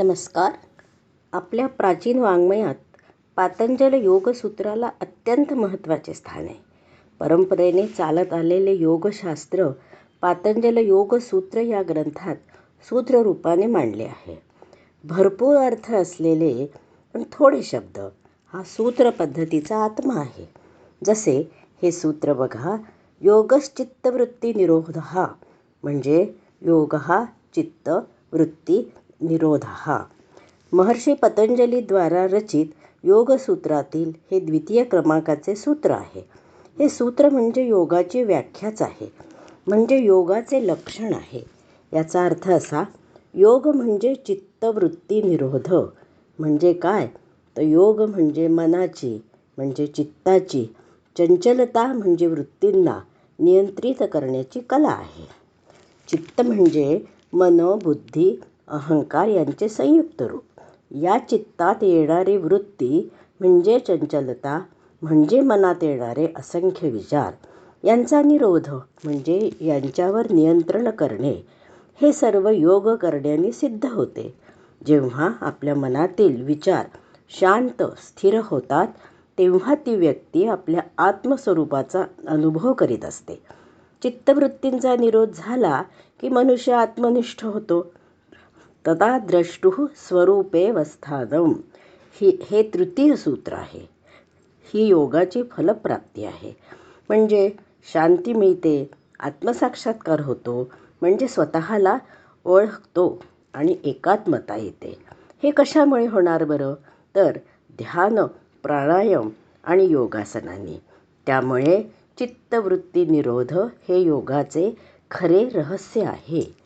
नमस्कार. आपल्या प्राचीन वाङ्मयात पातंजल योगसूत्राला अत्यंत महत्त्वाचे स्थान आहे. परंपरेने चालत आलेले योगशास्त्र पातंजल योगसूत्र या ग्रंथात सूत्ररूपाने मांडले आहे. भरपूर अर्थ असलेले पण थोडे शब्द हा सूत्र पद्धतीचा आत्मा आहे. जसे हे सूत्र बघा, योगश्चित्तवृत्ती निरोधः म्हणजे योग हा चित्त वृत्ती निरोधः. महर्षी पतंजलीद्वारा रचित योगसूत्रातील हे द्वितीय क्रमांकाचे सूत्र आहे. हे सूत्र म्हणजे योगाची व्याख्याच आहे, म्हणजे योगाचे लक्षण आहे. याचा अर्थ असा, योग म्हणजे चित्तवृत्ती निरोध म्हणजे काय, तर योग म्हणजे मनाची म्हणजे चित्ताची चंचलता म्हणजे वृत्तींना नियंत्रित करण्याची कला आहे. चित्त म्हणजे मन, बुद्धी, अहंकार यांचे संयुक्त रूप. या चित्तात येणारी वृत्ती म्हणजे चंचलता म्हणजे मनात येणारे असंख्य विचार यांचा निरोध म्हणजे यांच्यावर नियंत्रण करणे. हे सर्व योग करण्याने सिद्ध होते. जेव्हा आपल्या मनातील विचार शांत स्थिर होतात तेव्हा ती व्यक्ती आपल्या आत्मस्वरूपाचा अनुभव करीत असते. चित्तवृत्तींचा निरोध झाला की मनुष्य आत्मनिष्ठ होतो. तदा द्रष्टुः स्वरूपेऽवस्थानम्. हे तृतीय सूत्र आहे. ही योगाची फलप्राप्ती आहे. म्हणजे शांती मिळते, आत्मसाक्षात्कार होतो, म्हणजे स्वतःला ओळखतो आणि एकात्मता येते. हे कशामुळे होणार बरं, तर ध्यान, प्राणायाम आणि योगासनांनी. त्यामुळे चित्तवृत्ती निरोध हे योगाचे खरे रहस्य आहे.